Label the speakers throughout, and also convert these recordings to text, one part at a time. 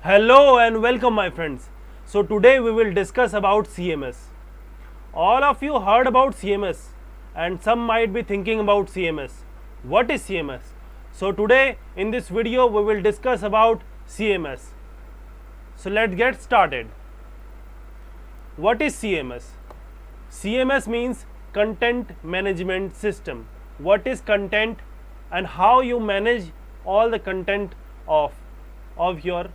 Speaker 1: Hello and welcome my friends. So today we will discuss about CMS. All of you heard about CMS and some might be thinking about CMS. What is CMS? So today in this video we will discuss about CMS. So let's get started. What is CMS? CMS means content management system. What is content and how you manage all the content of your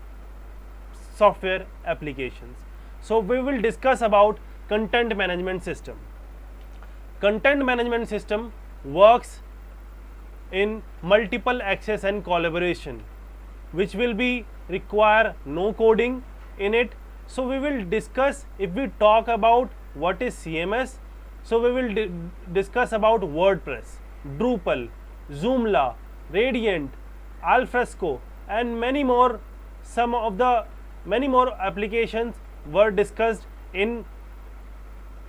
Speaker 1: software applications. So we will discuss about content management system. Content management system works in multiple access and collaboration, which will be require no coding in it. So we will discuss, if we talk about what is CMS, so we will discuss about WordPress, Drupal, Joomla, Radiant, Alfresco and many more. Some of the many more applications were discussed in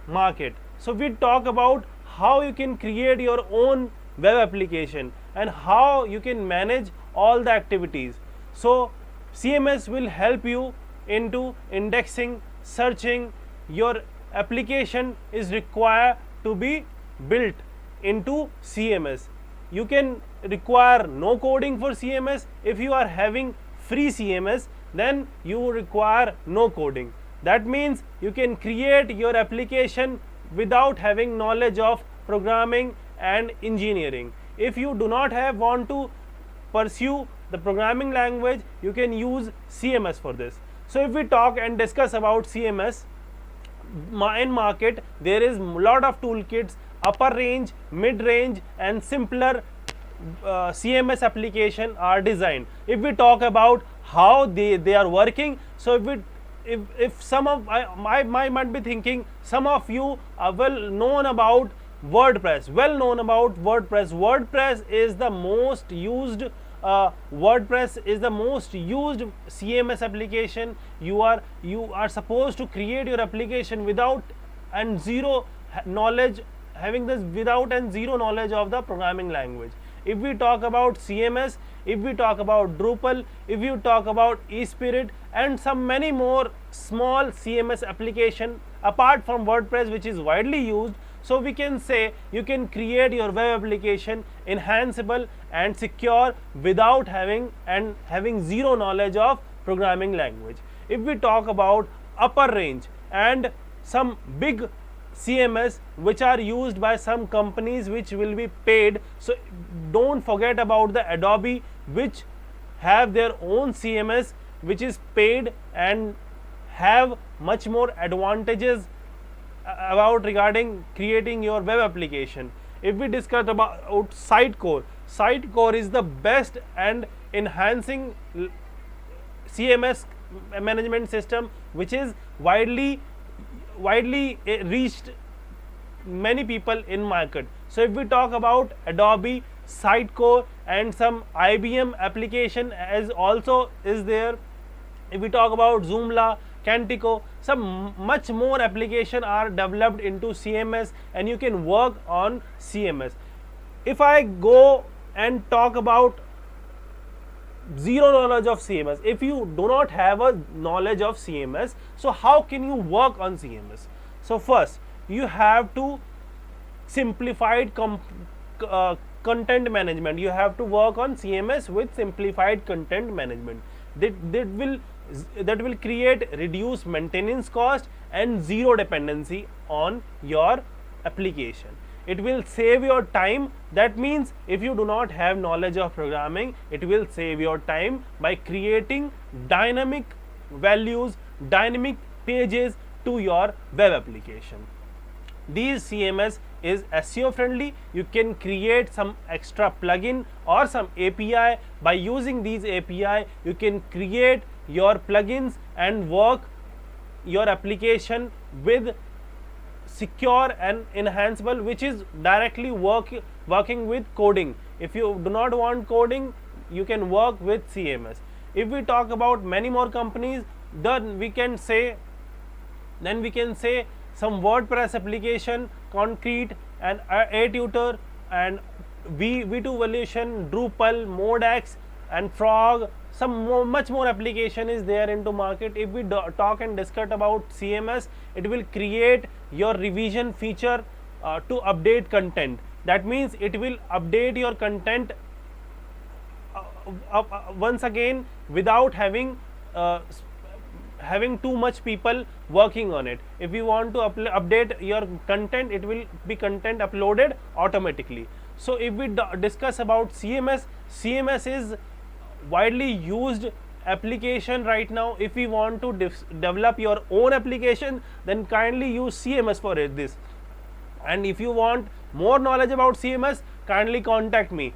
Speaker 1: market. So we talk about how you can create your own web application and how you can manage all the activities. So CMS will help you into indexing, searching. Your application is required to be built into CMS. You can require no coding for CMS. If you are having free CMS, then you require no coding. That means you can create your application without having knowledge of programming and engineering. If you do not want to pursue the programming language, you can use CMS for this. So if we talk and discuss about CMS, in market there is lot of toolkits, upper range, mid range and simpler CMS application are designed. If we talk about how they are working, so if some of I might be thinking, some of you are well known about WordPress. WordPress is the most used CMS application. You are supposed to create your application without and zero knowledge, having this without and zero knowledge of the programming language. If we talk about CMS, if we talk about Drupal, if you talk about eSpirit and some many more small CMS application apart from WordPress, which is widely used, so we can say you can create your web application enhanceable and secure without having zero knowledge of programming language. If we talk about upper range and some big CMS which are used by some companies which will be paid, so don't forget about the Adobe, which have their own CMS which is paid and have much more advantages about regarding creating your web application. If we discuss about Sitecore is the best and enhancing CMS management system which is widely reached many people in market. So if we talk about Adobe, Sitecore and some IBM application as also is there. If we talk about Joomla, Cantico, some much more application are developed into CMS and you can work on CMS. If I go and talk about zero knowledge of CMS, if you do not have a knowledge of CMS, so how can you work on CMS? So first you have to simplified content management. You have to work on CMS with simplified content management. That will create reduced maintenance cost and zero dependency on your application. It will save your time. That means if you do not have knowledge of programming, it will save your time by creating dynamic values, dynamic pages to your web application. These CMS is SEO friendly. You can create some extra plugin or some API. By using these API, you can create your plugins and work your application with secure and enhanceable, which is directly working with coding. If you do not want coding, you can work with CMS. If we talk about many more companies, then we can say some WordPress application, Concrete and ATutor and V2 Evolution, Drupal, Modex and Frog, much more application is there into market. If we talk and discuss about CMS, it will create your revision feature to update content. That means it will update your content once again without having too much people working on it. If you want to update your content, it will be content uploaded automatically. So if we discuss about CMS, CMS is widely used application right now. If we want to develop your own application, then kindly use CMS for this. And if you want more knowledge about CMS, kindly contact me.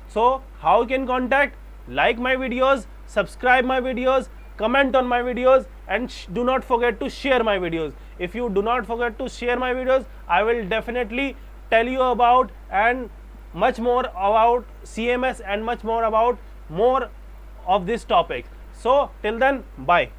Speaker 1: So how you can contact? Like my videos, subscribe my videos, comment on my videos, and do not forget to share my videos. If you do not forget to share my videos, I will definitely tell you about and much more about CMS and much more about more of this topic. So till then, bye.